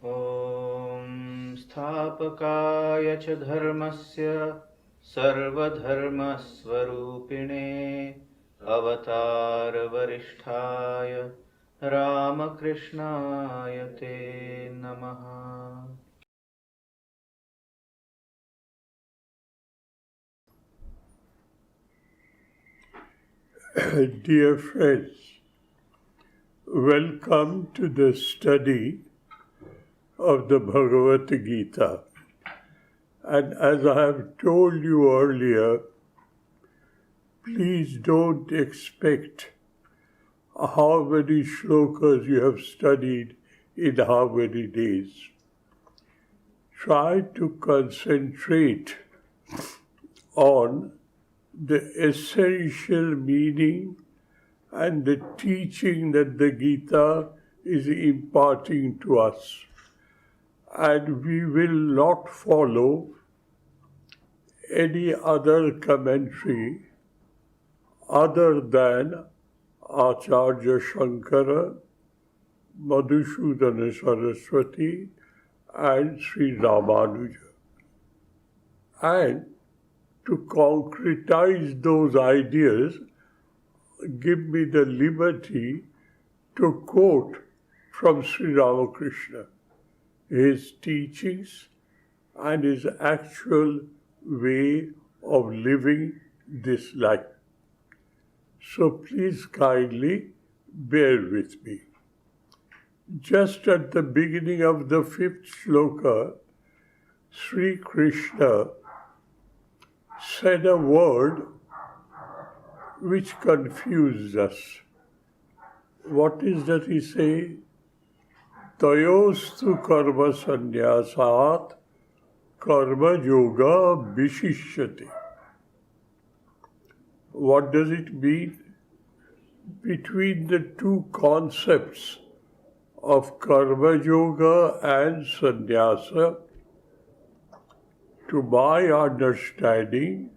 ॐ स्थापकाय च धर्मस्य सर्वधर्मस्वरूपिणे अवतारवरिष्ठाय रामकृष्णाय ते नमः। Dear friends, welcome to the study of the Bhagavad Gita. And as I have told you earlier, please don't expect how many shlokas you have studied in how many days. Try to concentrate on the essential meaning and the teaching that the Gita is imparting to us. And we will not follow any other commentary other than Acharya Shankara, Madhusudana Saraswati, and Sri Ramanuja. And to concretize those ideas, give me the liberty to quote from Sri Ramakrishna, his teachings and his actual way of living this life. So please kindly bear with me. Just at the beginning of the 5th shloka, Sri Krishna said a word which confused us. What is that he said? Tayostu karma sannyasat karma yoga vishishyate. What does it mean? Between the two concepts of karma yoga and sannyasa, to my understanding,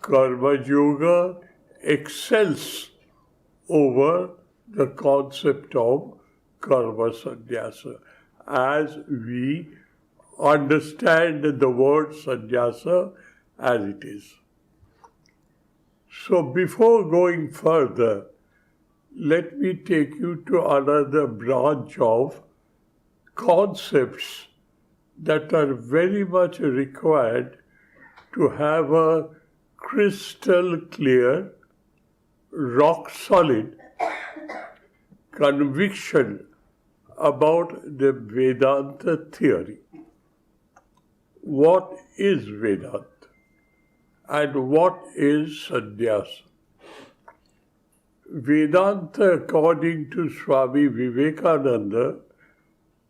karma yoga excels over the concept of karma sannyasa, as we understand the word sannyasa as it is. So before going further, let me take you to another branch of concepts that are very much required to have a crystal clear, rock solid conviction about the Vedanta theory. What is Vedanta? And what is sannyasa? Vedanta, according to Swami Vivekananda,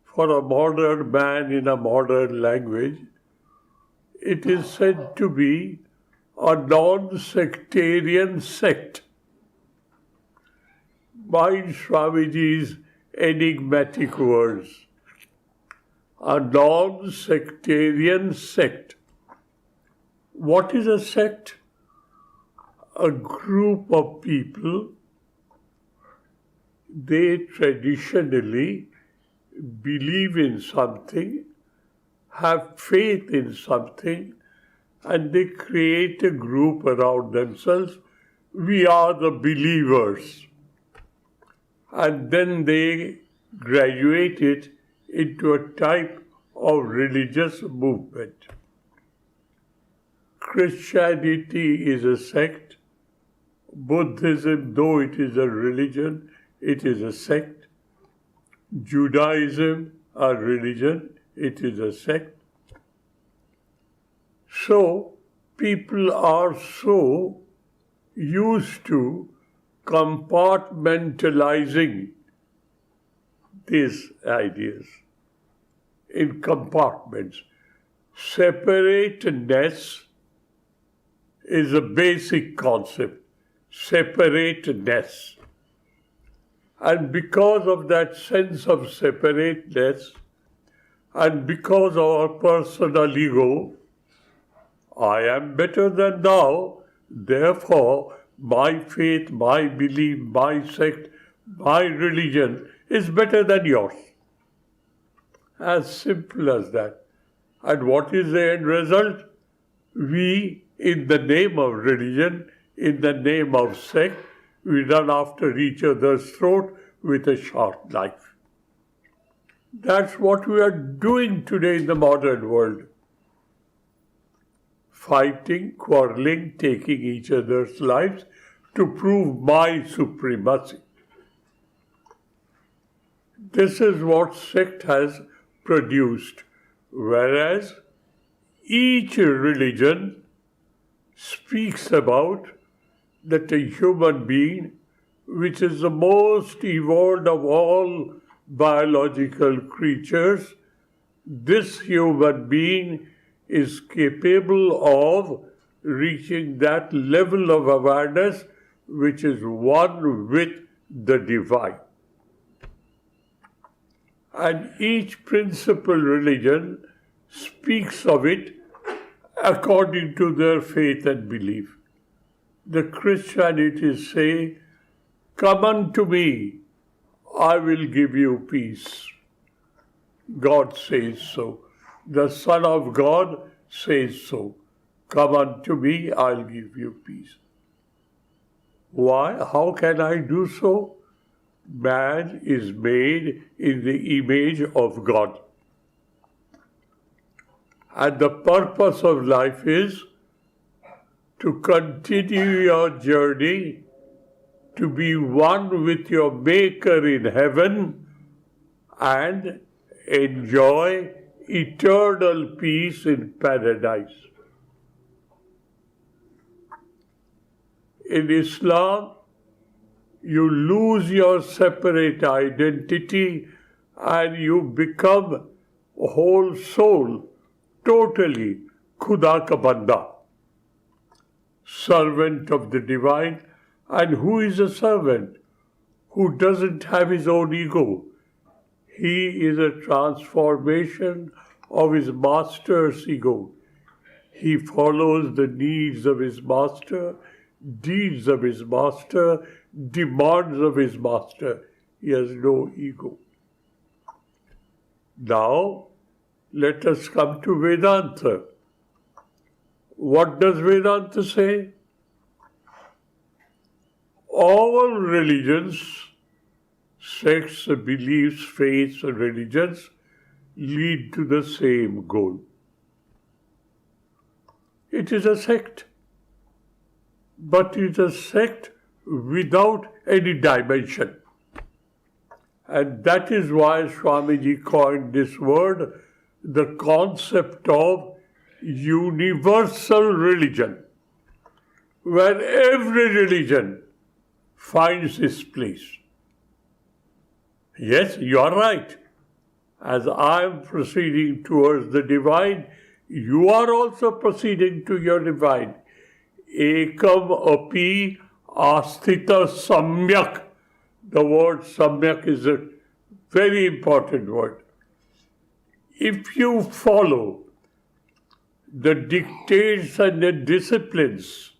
for a modern man in a modern language, it is said to be a non-sectarian sect. Mind Swamiji's enigmatic words. A non-sectarian sect. What is a sect? A group of people, they traditionally believe in something, have faith in something, and they create a group around themselves. We are the believers. And then they graduate it into a type of religious movement. Christianity is a sect. Buddhism, though it is a religion, it is a sect. Judaism, a religion, it is a sect. So, people are so used to compartmentalizing these ideas in compartments. Separateness is a basic concept. Separateness. And because of that sense of separateness, and because of our personal ego, I am better than thou, therefore my faith, my belief, my sect, my religion is better than yours. As simple as that. And what is the end result? We, in the name of religion, in the name of sect, we run after each other's throat with a sharp knife. That's what we are doing today in the modern world. Fighting, quarreling, taking each other's lives to prove my supremacy. This is what sect has produced, whereas each religion speaks about that a human being, which is the most evolved of all biological creatures, this human being is capable of reaching that level of awareness which is one with the divine. And each principal religion speaks of it according to their faith and belief. The Christianities say, "Come unto me, I will give you peace." God says so. The Son of God says so. "Come unto me, I'll give you peace." Why? How can I do so? Man is made in the image of God. And the purpose of life is to continue your journey, to be one with your Maker in heaven and enjoy eternal peace in paradise. In Islam, you lose your separate identity and you become a whole soul, totally Khuda ka banda, servant of the divine. And who is a servant? Who doesn't have his own ego. He is a transformation of his master's ego. He follows the needs of his master, deeds of his master, demands of his master. He has no ego. Now, let us come to Vedanta. What does Vedanta say? All religions, sects, beliefs, faiths, and religions lead to the same goal. It is a sect, but it is a sect without any dimension. And that is why Swamiji coined this word, the concept of universal religion, where every religion finds its place. Yes, you are right. As I am proceeding towards the divine, you are also proceeding to your divine. Ekam api asthita samyak. The word samyak is a very important word. If you follow the dictates and the disciplines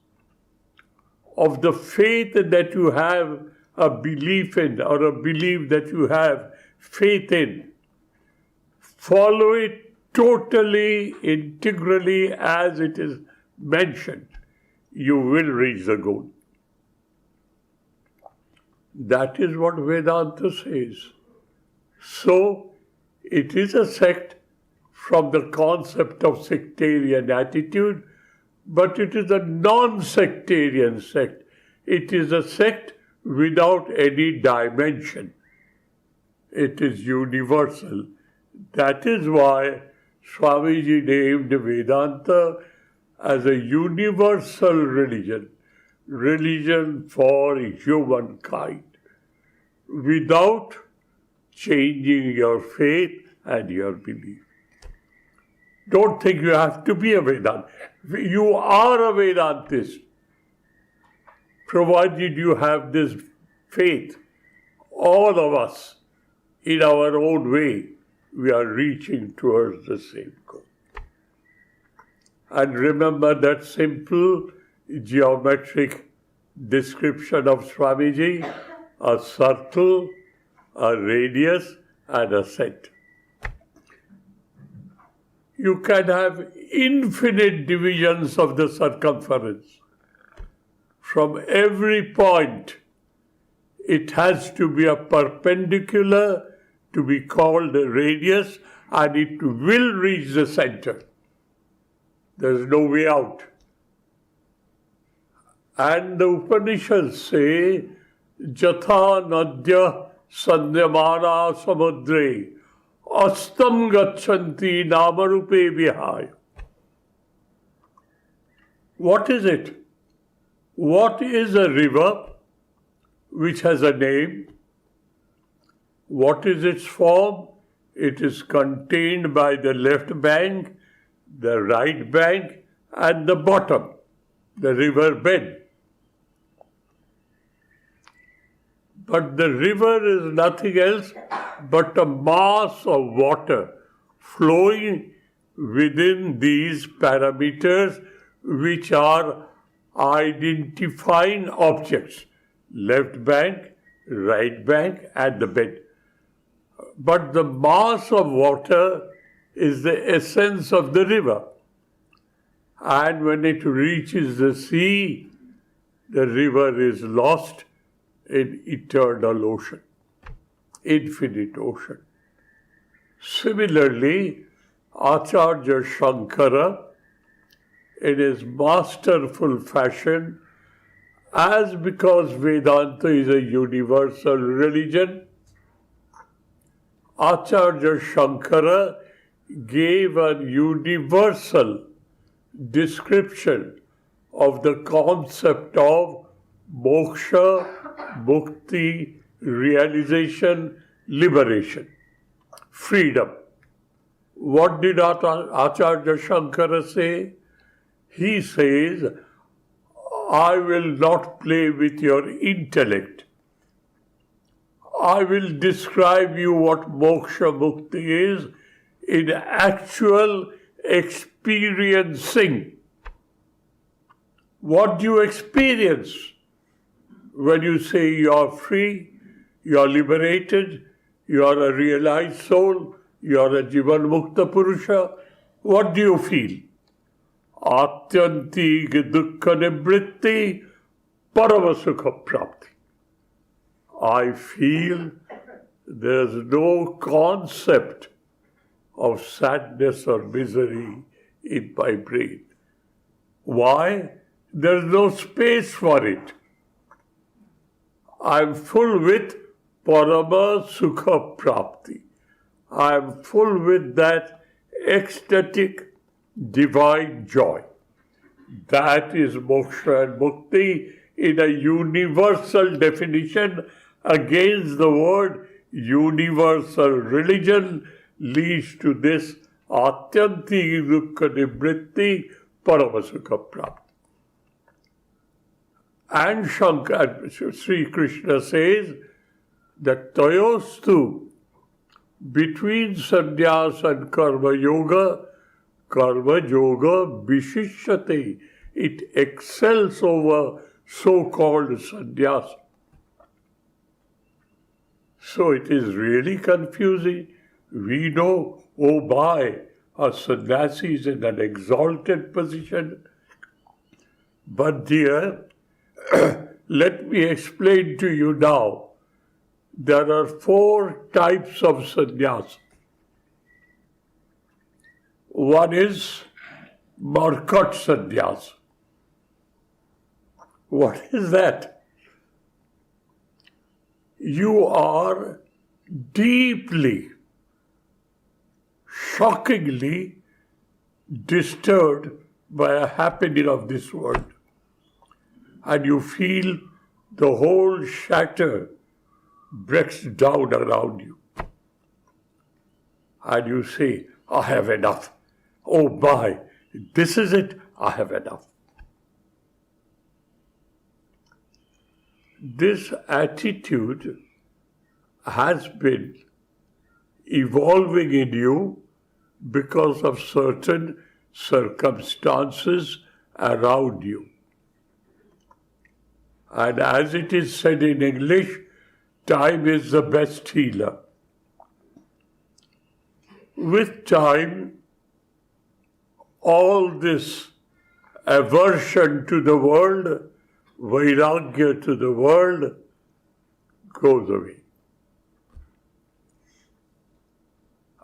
of the faith that you have a belief in, or a belief that you have faith in, follow it totally, integrally as it is mentioned, you will reach the goal. That is what Vedanta says. So, it is a sect from the concept of sectarian attitude, but it is a non-sectarian sect. It is a sect without any dimension. It is universal. That is why Swamiji named Vedanta as a universal religion, religion for humankind, without changing your faith and your belief. Don't think you have to be a Vedant. You are a Vedantist, provided you have this faith. All of us, in our own way, we are reaching towards the same goal. And remember that simple geometric description of Swamiji: a circle, a radius, and a set. you can have infinite divisions of the circumference. From every point, it has to be a perpendicular to be called a radius, and it will reach the center. There's no way out. And the Upanishads say, Jatha nadya sanyamana samudre astam gachanti namarupe vihaya. What is it? What is a river which has a name? What is its form? It is contained by the left bank, the right bank, and the bottom, the river bed. But the river is nothing else but a mass of water flowing within these parameters, which are identifying objects, left bank, right bank, and the bed. But the mass of water is the essence of the river. And when it reaches the sea, the river is lost in eternal ocean, infinite ocean. Similarly, Acharya Shankara, in his masterful fashion, as because Vedanta is a universal religion, Acharya Shankara gave a universal description of the concept of moksha, mukti, realization, liberation, freedom. What did Acharya Shankara say? He says, I will not play with your intellect. I will describe you what moksha mukti is in actual experiencing. What do you experience when you say you are free, you are liberated, you are a realized soul, you are a Jivan Mukta Purusha? What do you feel? Atyanti dukkha nibritti paravasukha prapti. I feel there's no concept of sadness or misery in my brain. Why? There's no space for it. I'm full with parama sukha prapti. I'm full with that ecstatic divine joy. That is moksha and mukti in a universal definition. Against the word universal religion leads to this atyanti dukkha nibritti paravasukha prapti. And Sri Krishna says that tayostu, between sannyasa and karma yoga vishishyate, it excels over so-called sannyasa. So it is really confusing. We know, oh my, a sannyasi is in an exalted position. But dear, let me explain to you now. There are 4 types of sannyasa. One is Markat sannyasa. What is that? You are deeply, shockingly disturbed by a happening of this world. And you feel the whole shatter breaks down around you. And you say, I have enough. Oh my, this is it, I have enough. This attitude has been evolving in you because of certain circumstances around you. And as it is said in English, time is the best healer. With time, all this aversion to the world, vairagya to the world, goes away.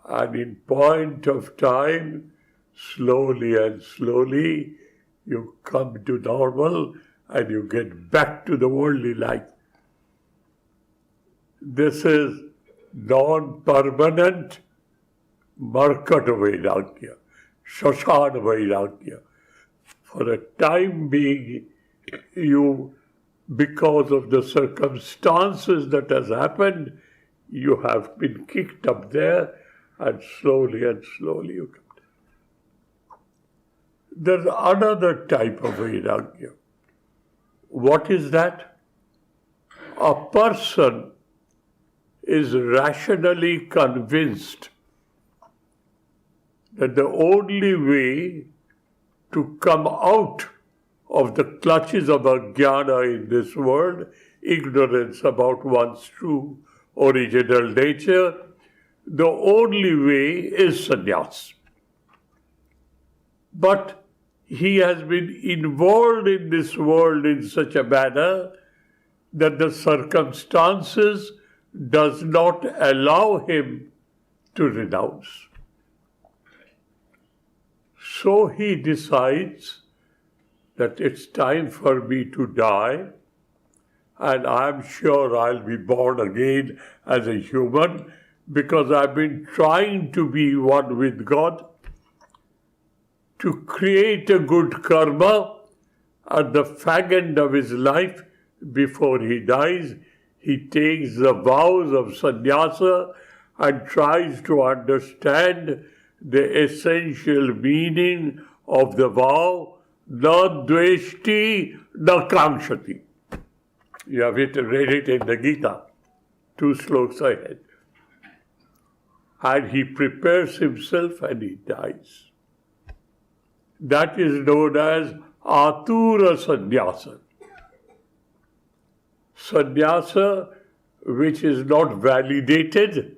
And in point of time, slowly and slowly, you come to normal and you get back to the worldly life. This is non-permanent Markata Vairagya, Shashana Vairagya. For a time being, you, because of the circumstances that has happened, you have been kicked up there, and slowly you come down. There's another type of Vairagya. What is that? A person is rationally convinced that the only way to come out of the clutches of ajnana in this world, ignorance about one's true original nature, the only way is sannyas. But he has been involved in this world in such a manner that the circumstances does not allow him to renounce. So he decides that it's time for me to die, and I'm sure I'll be born again as a human because I've been trying to be one with God, to create a good karma. At the fag end of his life, before he dies, he takes the vows of sannyasa and tries to understand the essential meaning of the vow, na dveshti, na kamshati. You have read it in the Gita, 2 slokas ahead. And he prepares himself and he dies. That is known as atura sannyasa. Sannyasa which is not validated,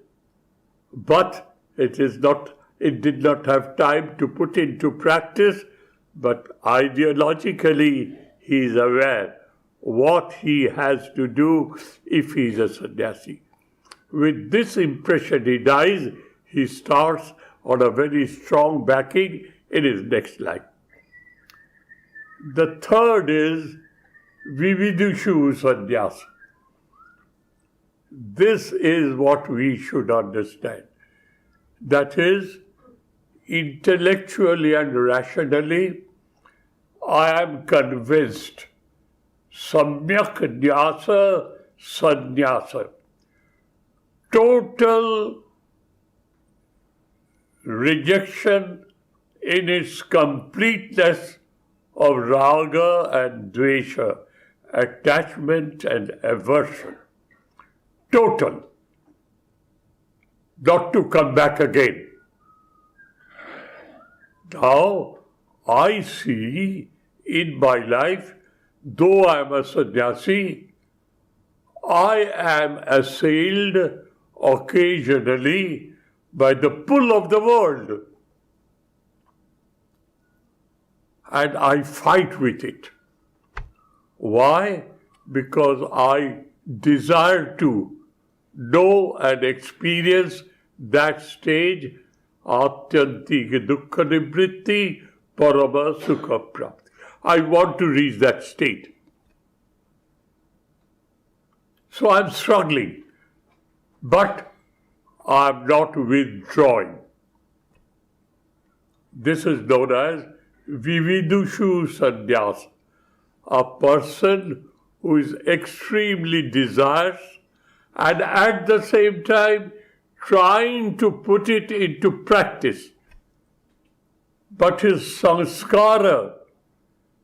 but it did not have time to put into practice, but ideologically he is aware what he has to do if he is a sannyasi. With this impression he dies, he starts on a very strong backing in his next life. The third is vividushu sannyasa. This is what we should understand. That is, intellectually and rationally, I am convinced samyak nyasa sannyasa. Total rejection in its completeness of raga and dvesha, attachment and aversion. Total. Not to come back again. Now, I see in my life, though I am a sannyasi, I am assailed occasionally by the pull of the world. And I fight with it. Why? Because I desire to know and experience that stage, atyantik dukkha nivritti parama sukha prapti. I want to reach that state. So I'm struggling, but I'm not withdrawing. This is known as vividushu sannyasa. A person who is extremely desirous and at the same time trying to put it into practice. But his samskara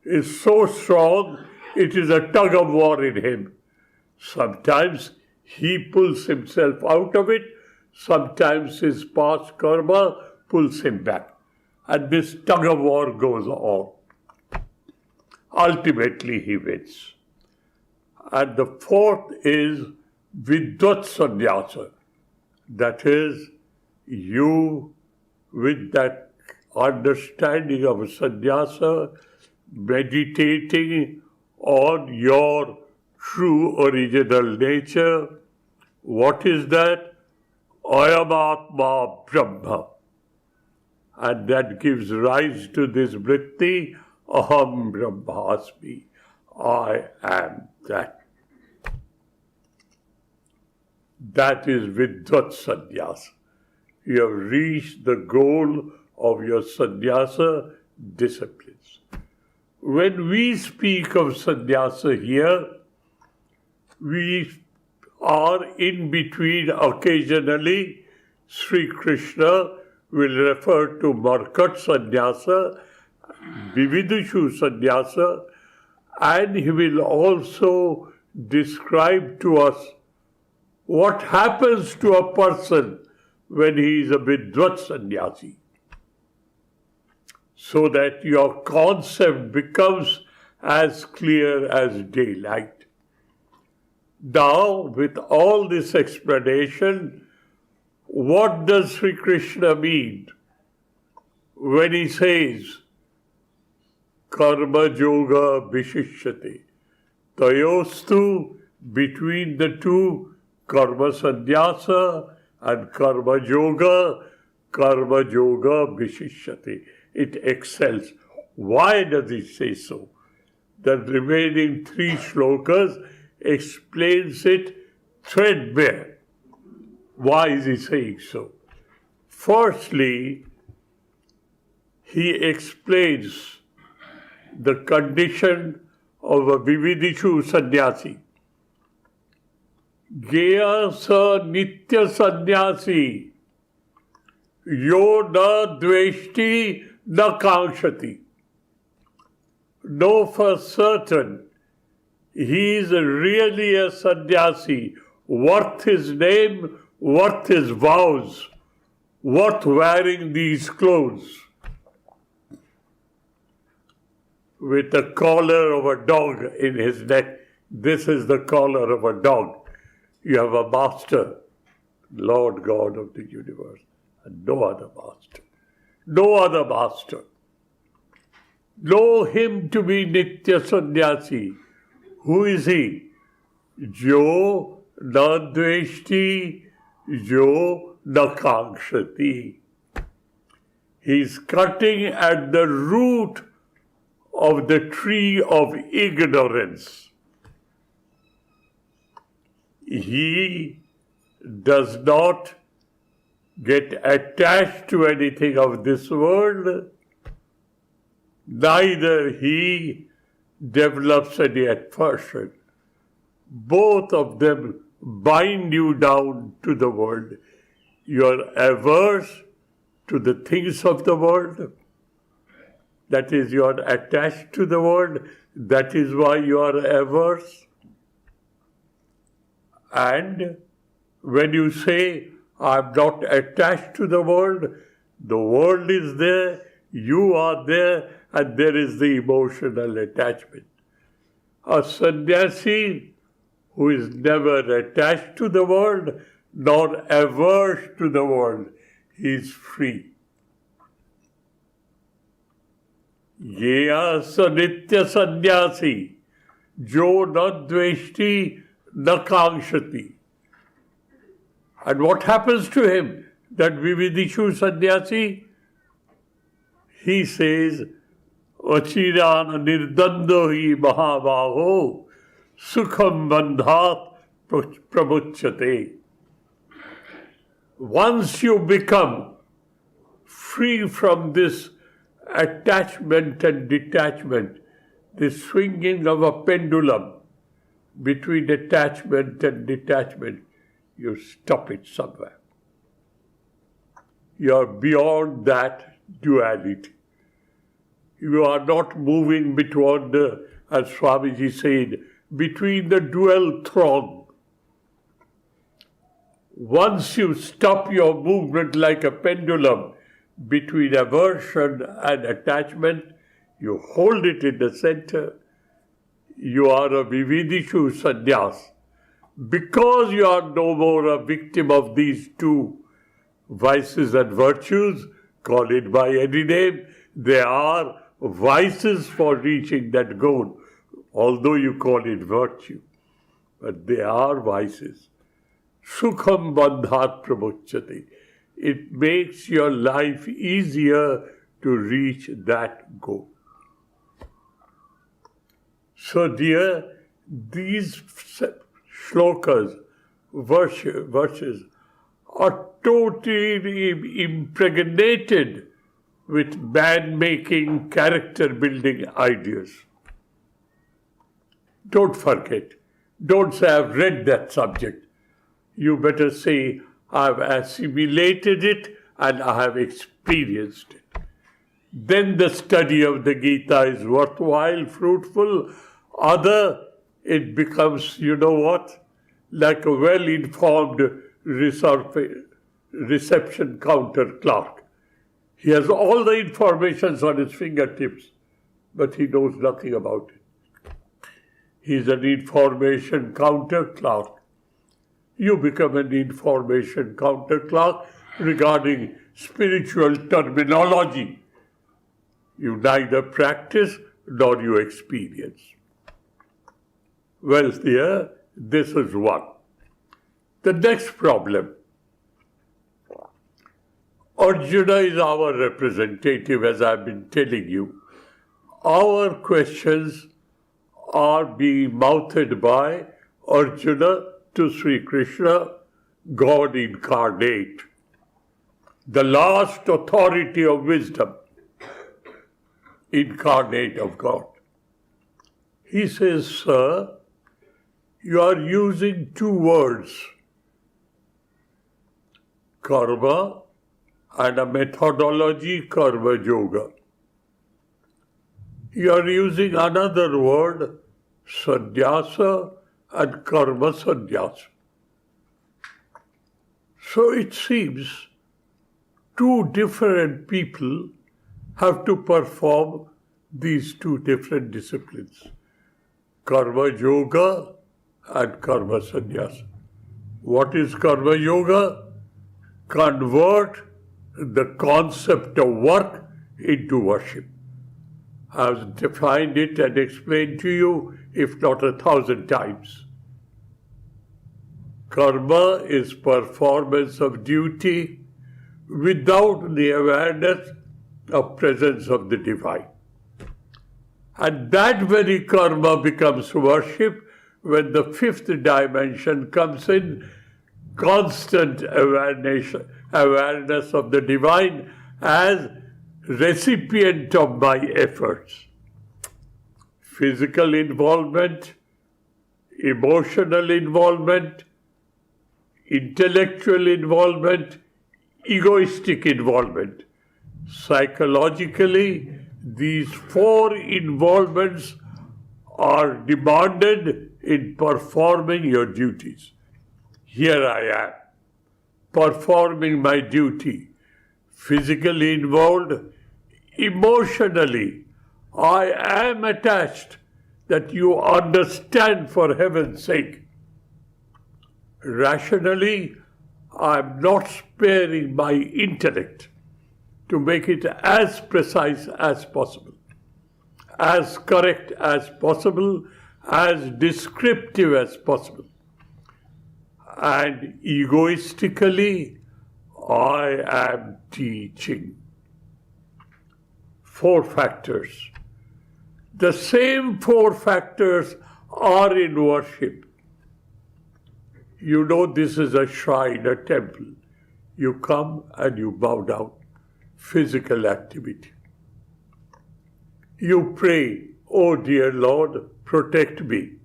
is so strong, it is a tug of war in him. Sometimes he pulls himself out of it, sometimes his past karma pulls him back. And this tug of war goes on. Ultimately he wins. And the fourth is vidvat sannyasa. That is, you with that understanding of sannyasa, meditating on your true original nature. What is that? Ayam Atma Brahma. And that gives rise to this vritti, Aham Brahmasmi. I am that. That is Vidvat Sannyasa. You have reached the goal of your sannyasa disciplines. When we speak of sannyasa here, we are in between. Occasionally, Sri Krishna will refer to Markat Sannyasa, Vividishu Sannyasa, and he will also describe to us what happens to a person when he is a Vidvat Sannyasi, so that your concept becomes as clear as daylight. Now, with all this explanation, what does Sri Krishna mean when he says, Karma Yoga Vishishyate? Tayostu, between the two, Karma Sannyasa and Karma Yoga Vishishyate. It excels. Why does he say so? The remaining 3 shlokas explains it threadbare. Why is he saying so? Firstly, he explains the condition of a Vividishu Sannyasi. Geya sa nitya sannyasi, yo na dveshti na kankshati. Know for certain, he is really a sannyasi, worth his name, worth his vows, worth wearing these clothes. With the collar of a dog in his neck. This is the collar of a dog. You have a master, Lord God of the universe, and no other master. No other master. Know him to be Nitya Sannyasi. Who is he? Jo na dveshti, jo na kankshati. He is cutting at the root of the tree of ignorance. He does not get attached to anything of this world, neither he develops any aversion. Both of them bind you down to the world. You are averse to the things of the world. That is, you are attached to the world. That is why you are averse. And when you say, I am not attached to the world is there, you are there, and there is the emotional attachment. A sannyasi who is never attached to the world, nor averse to the world, he is free. Yeya sa nitya sannyasi, jo na dveshti na kankshati. And what happens to him? That Vividishu Sannyasi, he says, Achirana nirdando hi mahabaho sukham bandhat pramuchyate. Once you become free from this attachment and detachment, this swinging of a pendulum between attachment and detachment, you stop it somewhere. You are beyond that duality. You are not moving between the, as Swamiji said, between the dual throng. Once you stop your movement like a pendulum between aversion and attachment, you hold it in the center. You are a Vividishu Sannyas. Because you are no more a victim of these two vices and virtues, Call it by any name, they are vices for reaching that goal, although you call it virtue. But they are vices. Sukham bandhat pramuchyate. It makes your life easier to reach that goal. So dear, these shlokas, verses, are totally impregnated with man-making, character-building ideas. Don't forget. Don't say, I've read that subject. You better say, I've assimilated it and I have experienced it. Then the study of the Gita is worthwhile, fruitful. It becomes, you know what, like a well-informed reception counter clerk. He has all the information on his fingertips, but he knows nothing about it. He's an information counter clerk. You become an information counter clerk regarding spiritual terminology. You neither practice nor you experience. Well, dear, this is one. The next problem. Arjuna is our representative, as I've been telling you. Our questions are being mouthed by Arjuna to Sri Krishna, God incarnate, the last authority of wisdom, incarnate of God. He says, sir, you are using two words, karma and a methodology, karma yoga. You are using another word, sannyasa and karma sannyasa. So it seems two different people have to perform these two different disciplines, karma yoga and karma sannyasa. What is karma yoga? Convert the concept of work into worship. I've defined it and explained to you, if not 1,000 times. Karma is performance of duty without the awareness of presence of the divine. And that very karma becomes worship when the fifth dimension comes in, constant awareness of the divine as recipient of my efforts. Physical involvement, emotional involvement, intellectual involvement, egoistic involvement. Psychologically, these four involvements are demanded in performing your duties. Here I am, performing my duty, physically involved, emotionally. I am attached, that you understand, for heaven's sake. Rationally, I am not sparing my intellect to make it as precise as possible, as correct as possible, as descriptive as possible. And egoistically, I am teaching. 4 factors. The same 4 factors are in worship. You know this is a shrine, a temple. You come and you bow down. Physical activity. You pray, oh dear Lord, protect me.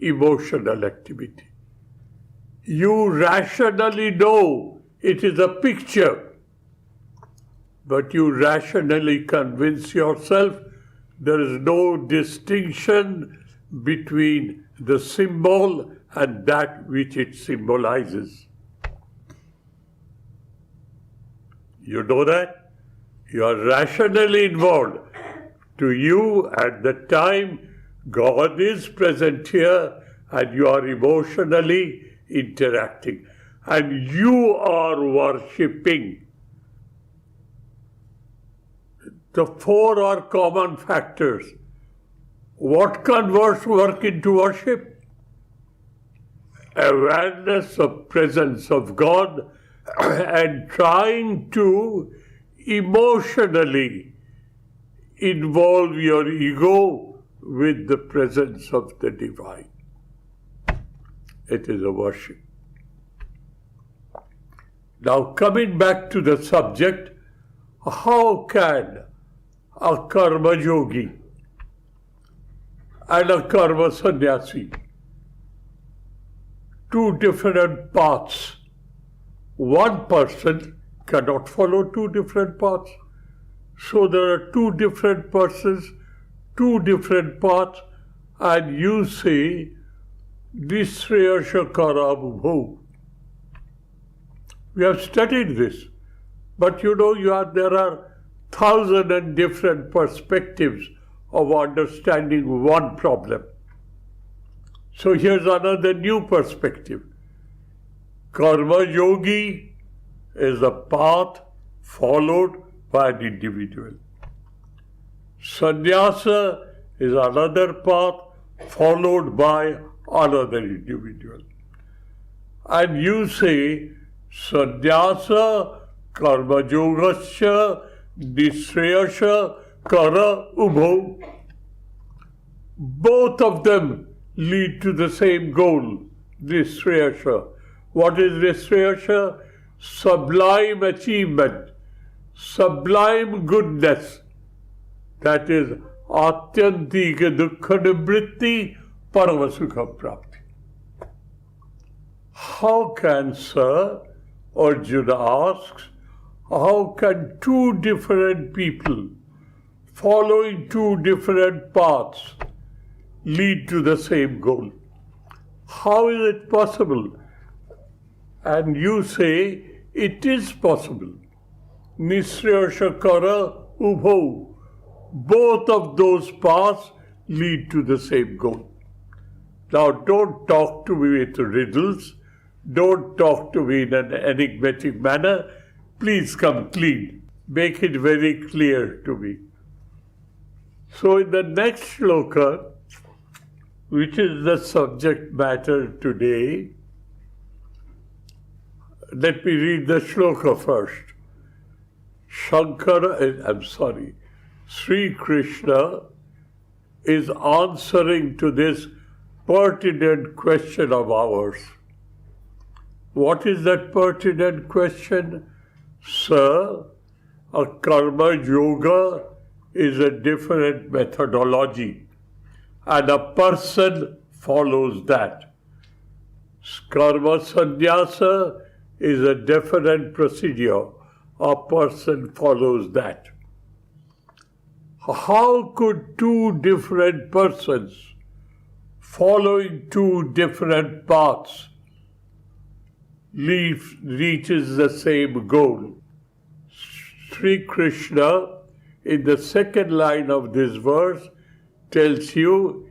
Emotional activity. You rationally know it is a picture, but you rationally convince yourself there is no distinction between the symbol and that which it symbolizes. You know that? You are rationally involved. To you, at the time, God is present here and you are emotionally interacting. And you are worshipping. The four are common factors. What converts work into worship? Awareness of presence of God and trying to emotionally involve your ego with the presence of the divine. It is a worship. Now coming back to the subject, how can a karma yogi and a karma sannyasi, two different paths, one person cannot follow two different paths. So there are two different persons, two different paths, and you say, Nisreyasha Karabhubho. We have studied this, but there are 1,000 different perspectives of understanding one problem. So here's another new perspective. Karma yogi is a path followed by an individual. Sannyasa is another path followed by another individual. And you say, Sannyasa, karma yogasya, nisreyasya, kara ubho. Both of them lead to the same goal, nisreyasya. What is nisreyasya? Sublime achievement, sublime goodness. That is atyantika dukkha nivritti paravasukha prapti. How can, sir, Arjuna asks, how can two different people following two different paths lead to the same goal? How is it possible? And you say, it is possible. Nisreyasya kara ubho. Both of those paths lead to the same goal. Now don't talk to me with riddles. Don't talk to me in an enigmatic manner. Please come clean. Make it very clear to me. So in the next shloka, which is the subject matter today, let me read the shloka first. Sri Krishna is answering to this pertinent question of ours. What is that pertinent question? Sir, a karma yoga is a different methodology, and a person follows that. Karma sannyasa is a different procedure. A person follows that. How could two different persons following two different paths reaches the same goal? Sri Krishna, in the second line of this verse, tells you,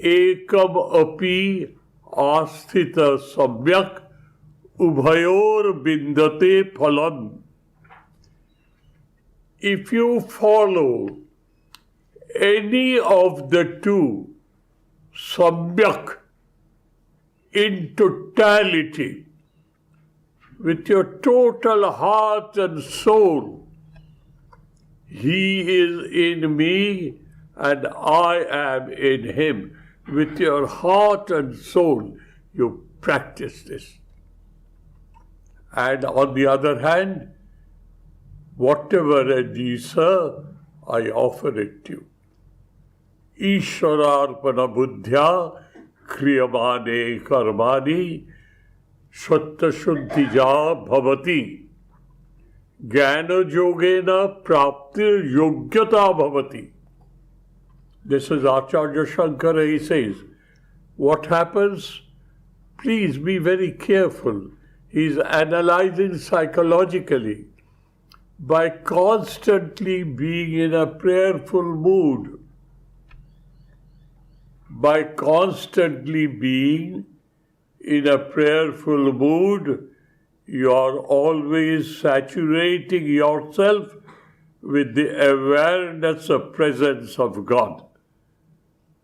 ekam api asthita samyak ubhayor bindate phalam. If you follow any of the two samyak in totality, with your total heart and soul, he is in me and I am in him. With your heart and soul, you practice this. And on the other hand, whatever I do, sir, I offer it to you. Ishwararpana buddhya kriyamane karmani shatta shuddhija bhavati jnana yogena praptir yogyata bhavati. This is Acharya Shankara, he says. What happens? Please be very careful. He's analyzing psychologically. By constantly being in a prayerful mood, by constantly being in a prayerful mood, you are always saturating yourself with the awareness of presence of God.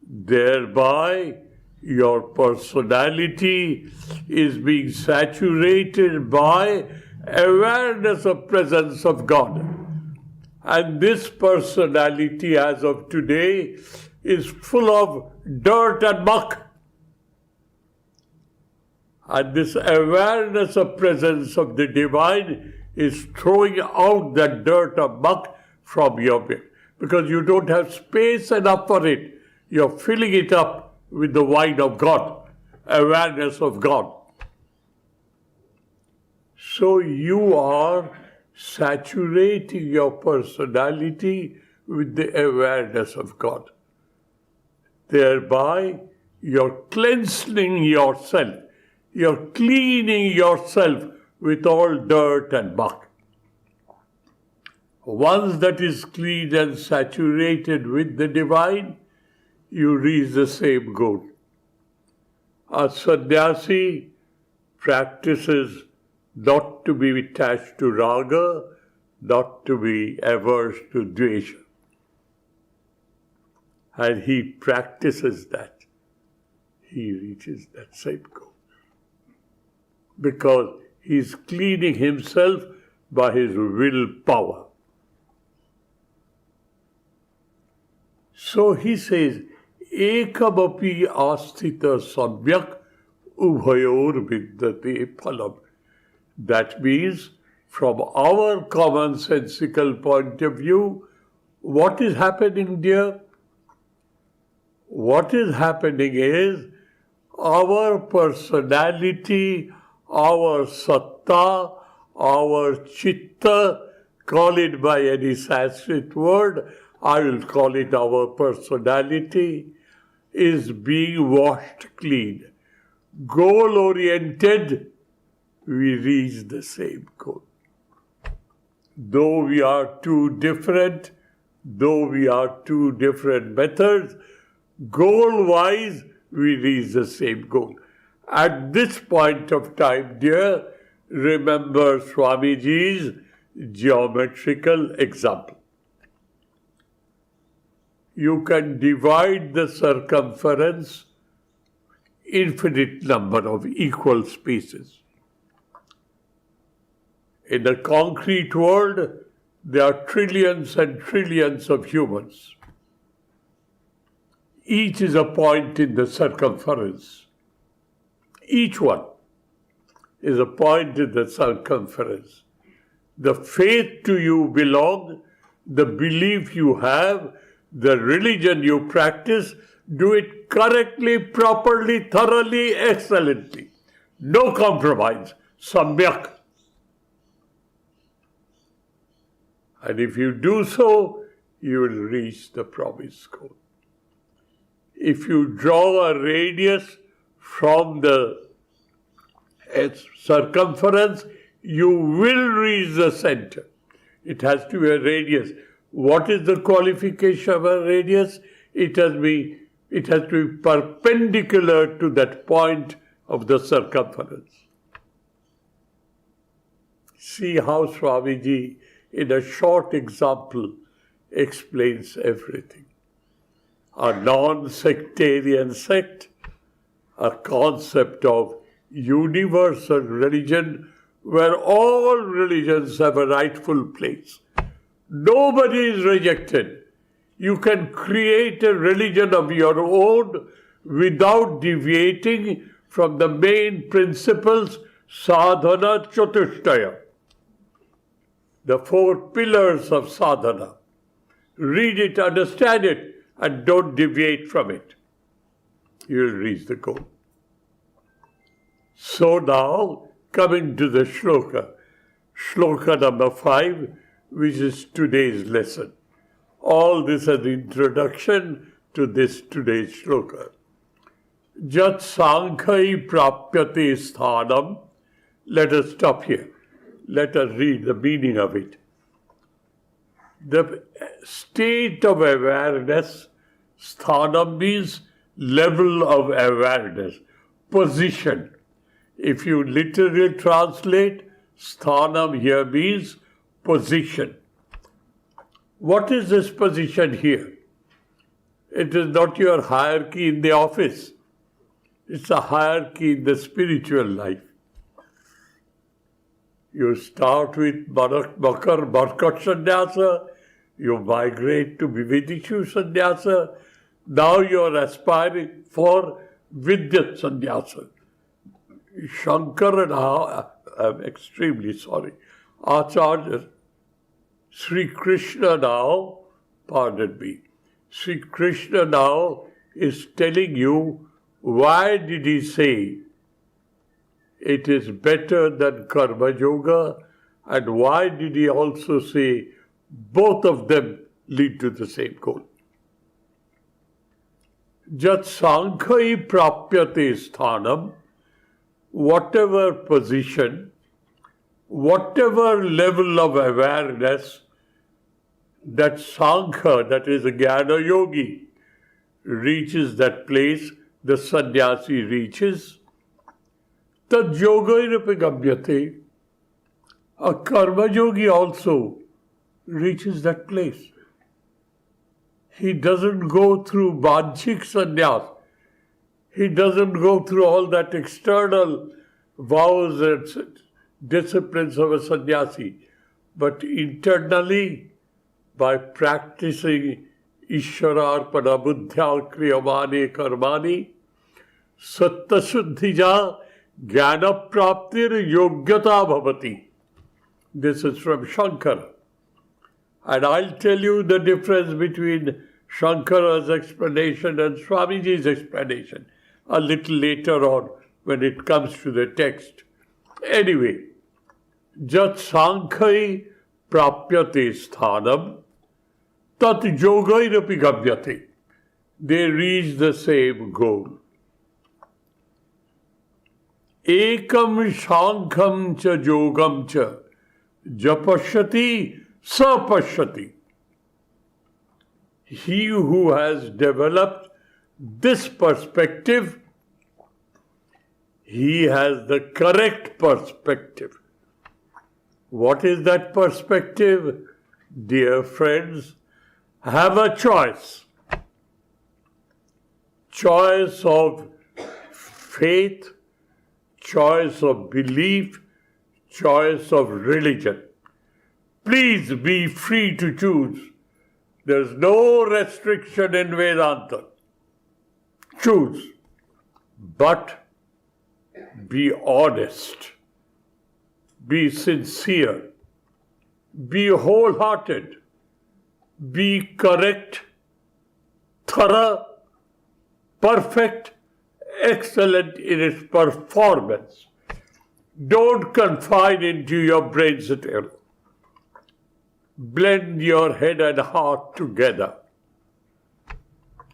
Thereby, your personality is being saturated by awareness of presence of God. And this personality as of today is full of dirt and muck. And this awareness of presence of the divine is throwing out that dirt or muck from your being. Because you don't have space enough for it. You're filling it up with the wine of God, awareness of God. So you are saturating your personality with the awareness of God. Thereby, you're cleansing yourself. You're cleaning yourself with all dirt and muck. Once that is clean and saturated with the divine, you reach the same goal. A sannyasi practices not to be attached to raga, not to be averse to dvesha. And he practices that. He reaches that same goal. Because he's cleaning himself by his willpower. So he says, ekamapi asthita samyak ubhayor vidyate phalam. That means, from our commonsensical point of view, what is happening, dear? What is happening is our personality, our satta, our chitta, call it by any Sanskrit word, I will call it our personality, is being washed clean. Goal-oriented, we reach the same goal. Though we are two different methods, goal-wise, we reach the same goal. At this point of time, dear, remember Swamiji's geometrical example. You can divide the circumference infinite number of equal spaces. In the concrete world, there are trillions and trillions of humans. Each is a point in the circumference. Each one is a point in the circumference. The faith to you belongs, the belief you have, the religion you practice, do it correctly, properly, thoroughly, excellently. No compromise. Samyak. And if you do so, you will reach the promised goal. If you draw a radius from the circumference, you will reach the center. It has to be a radius. What is the qualification of a radius? It has to be perpendicular to that point of the circumference. See how Swamiji, in a short example, explains everything. A non-sectarian sect, a concept of universal religion where all religions have a rightful place. Nobody is rejected. You can create a religion of your own without deviating from the main principles, sadhana chatushtaya, the 4 pillars of sadhana. Read it, understand it, and don't deviate from it. You will reach the goal. So now, coming to the shloka number 5, which is today's lesson. All this as introduction to this today's shloka. Jat sankhai prapyate sthanam. Let us stop here. Let us read the meaning of it. The state of awareness, sthanam means level of awareness, position. If you literally translate, sthanam here means position. What is this position here? It is not your hierarchy in the office. It's a hierarchy in the spiritual life. You start with Bharkat Sannyasa, you migrate to Vividishu Sannyasa, now you are aspiring for Vidyat Sannyasa. Shankara now, I'm extremely sorry, Acharya, Sri Krishna now, pardon me, Sri Krishna now is telling you why did he say it is better than Karma Yoga, and why did he also say both of them lead to the same goal. Jat Sankhai Prapyate Sthanam, whatever position, whatever level of awareness that Sankha, that is a Jnana Yogi, reaches that place, the sannyasi reaches, tad yogairapi gamyate, a karma yogi also reaches that place. He doesn't go through bhajik sannyas. He doesn't go through all that external vows and disciplines of a sannyasi. But internally, by practicing Ishwararpana buddhya kriyamani karmani, satta suddhija jnana praptir yogyata bhavati. This is from Shankara. And I'll tell you the difference between Shankara's explanation and Swamiji's explanation a little later on when it comes to the text. Anyway, Jat Sankhai Prapyate Sthanam Tat Yogairapi Gamyate. They reach the same goal. Ekam Shankham cha Yogam cha Japashyati Sapashyati. He who has developed this perspective, he has the correct perspective. What is that perspective? Dear friends, have a choice. Choice of faith, choice of belief, choice of religion. Please be free to choose. There's no restriction in Vedanta. Choose. But be honest. Be sincere. Be wholehearted. Be correct, thorough, perfect, excellent in its performance. Don't confine into your brain citadel. Blend your head and heart together.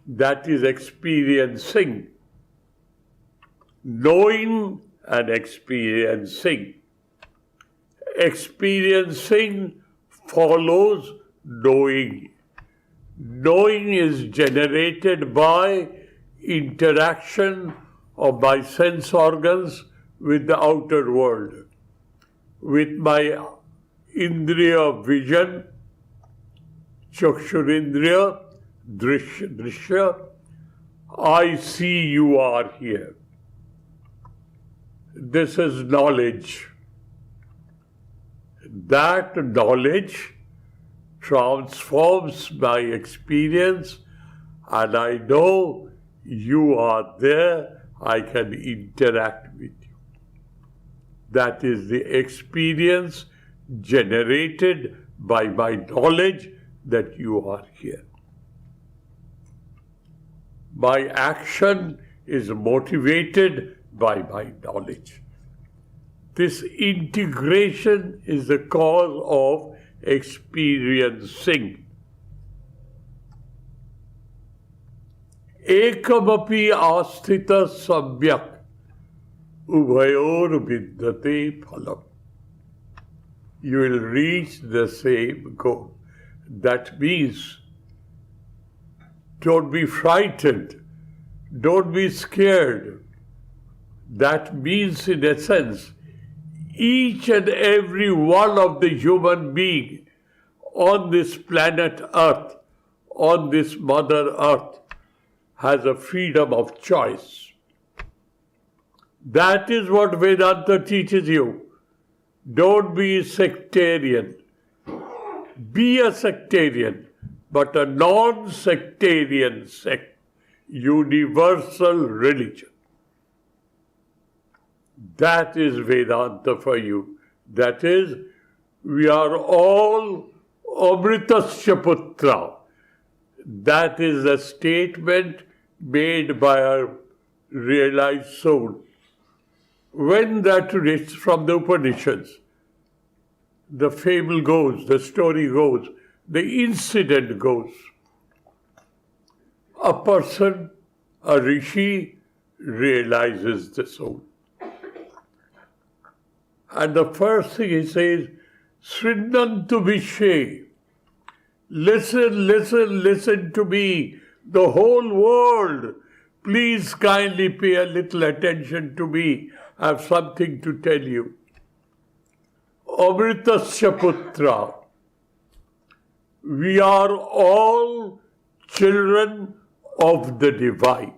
That is experiencing. Knowing and experiencing. Experiencing follows knowing. Knowing is generated by interaction of my sense organs with the outer world. With my Indriya vision, Chakshurindriya, Drishya, I see you are here. This is knowledge. That knowledge transforms my experience, and I know you are there, I can interact with you. That is the experience generated by my knowledge that you are here. My action is motivated by my knowledge. This integration is the cause of experiencing. Ekamapi asthita samyak ubhayor vidyate phalam. You will reach the same goal. That means don't be frightened. Don't be scared. That means, in essence, each and every one of the human being, on this planet Earth, on this Mother Earth, has a freedom of choice. That is what Vedanta teaches you. Don't be a sectarian. Be a sectarian, but a non-sectarian sect, universal religion. That is Vedanta for you. That is, we are all Amritasya Putra. That is a statement made by a realized soul. When that is from the Upanishads, the fable goes, the story goes, the incident goes. A person, a rishi, realizes the soul. And the first thing he says, Sridharananda Vishe, listen, listen, listen to me, the whole world. Please kindly pay a little attention to me. I have something to tell you. Amritasya Putra. We are all children of the divine.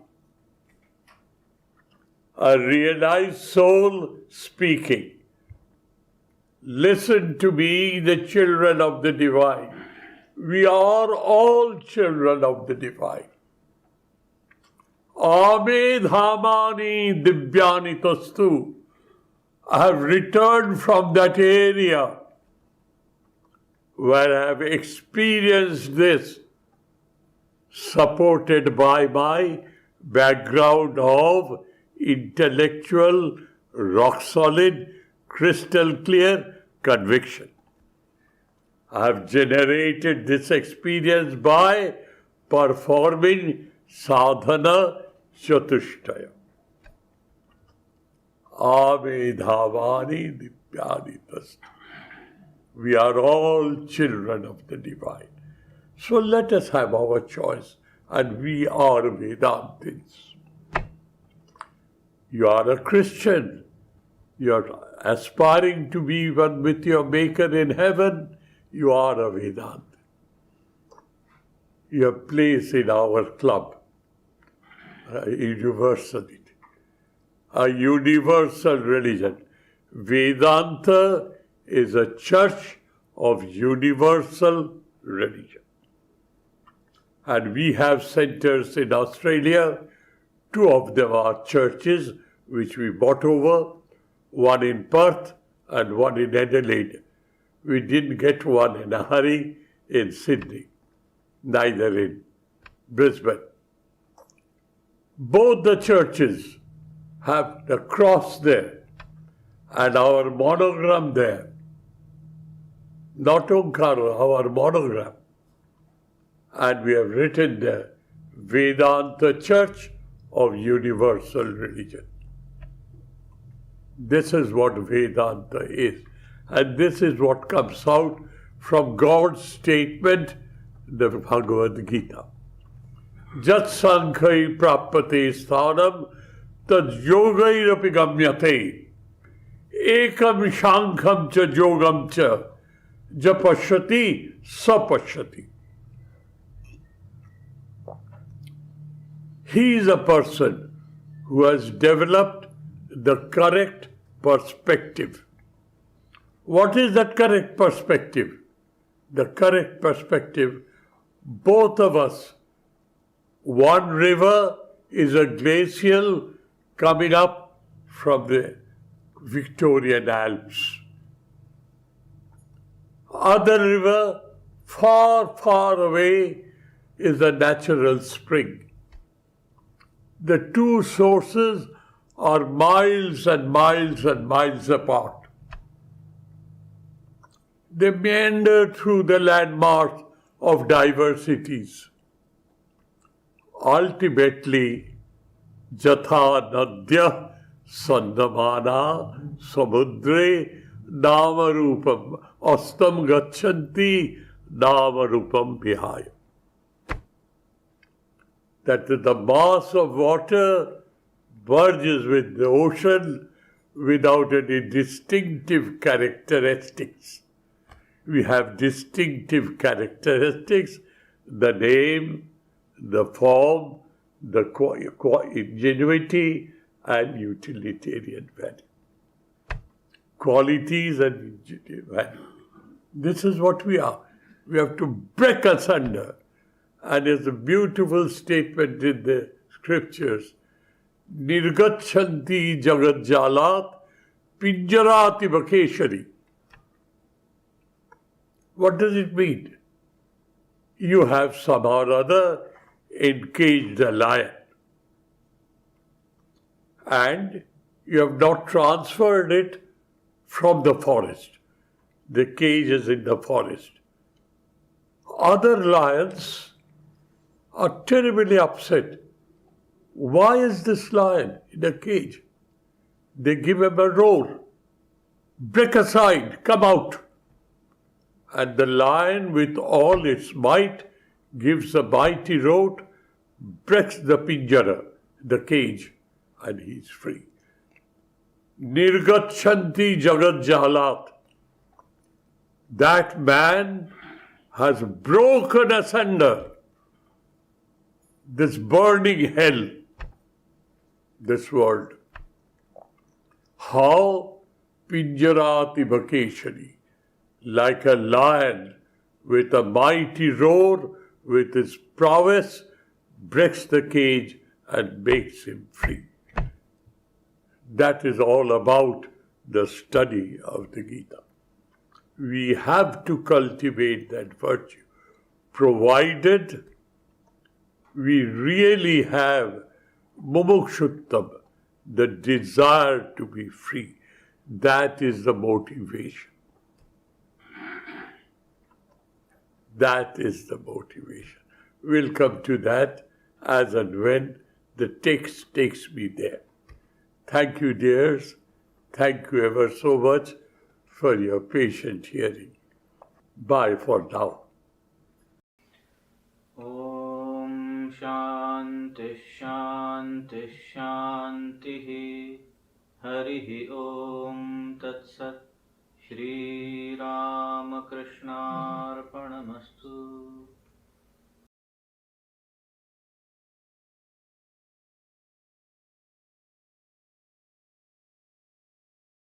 A realized soul speaking. Listen to me, the children of the divine. We are all children of the divine. Ame dhamani divyani tastu. I have returned from that area where I have experienced this, supported by my background of intellectual, rock-solid, crystal-clear conviction. I have generated this experience by performing sadhana chatushtaya. Ame dhavani divyani tastu. We are all children of the divine. So let us have our choice, and we are Vedantins. You are a Christian. You are aspiring to be one with your Maker in heaven. You are a Vedanta. Your place in our club, a universality, a universal religion. Vedanta is a church of universal religion. And we have centers in Australia. 2 of them are churches which we bought over, one in Perth and one in Adelaide. We didn't get one in a hurry in Sydney, neither in Brisbane. Both the churches have the cross there and our monogram there. Not Omkara, our monogram. And we have written there, Vedanta Church of Universal Religion. This is what Vedanta is. And this is what comes out from God's statement, the Bhagavad Gita. Jat sankhai prapate sthanam tad yogairapi gamyate ekam shankham cha yogam cha japashati sapashati. He is a person who has developed the correct perspective. What is that correct perspective? The correct perspective, both of us, one river is a glacial coming up from the Victorian Alps. Other river, far, far away, is a natural spring. The 2 sources are miles and miles and miles apart. They meander through the landmass of diversities. Ultimately, Jatha Nadya Sandamana Samudre Namarupam Astam Gachanti Namarupam Vihaya. That the mass of water merges with the ocean without any distinctive characteristics. We have distinctive characteristics, the name, the form, the ingenuity and utilitarian value. Qualities and value. This is what we are. We have to break asunder. And there's a beautiful statement in the scriptures. Nirgachanti jagat pinjarati vakeshari. What does it mean? You have somehow or other encaged a lion. And you have not transferred it from the forest. The cage is in the forest. Other lions are terribly upset. Why is this lion in a cage? They give him a roar. Break aside, come out. And the lion with all its might gives a mighty roar, breaks the pinjara, the cage, and he is free. Nirgachanti jagat jahalat. That man has broken asunder this burning hell, this world. How? Pinjarati vakeshari. Like a lion with a mighty roar, with his prowess, breaks the cage and makes him free. That is all about the study of the Gita. We have to cultivate that virtue, provided we really have mumukshuttam, the desire to be free. That is the motivation. That is the motivation. We'll come to that as and when the text takes me there. Thank you, dears. Thank you ever so much for your patient hearing. Bye for now. Om Shanti Shanti Shanti Harihi Om Tat Sat Shri Ramakrishna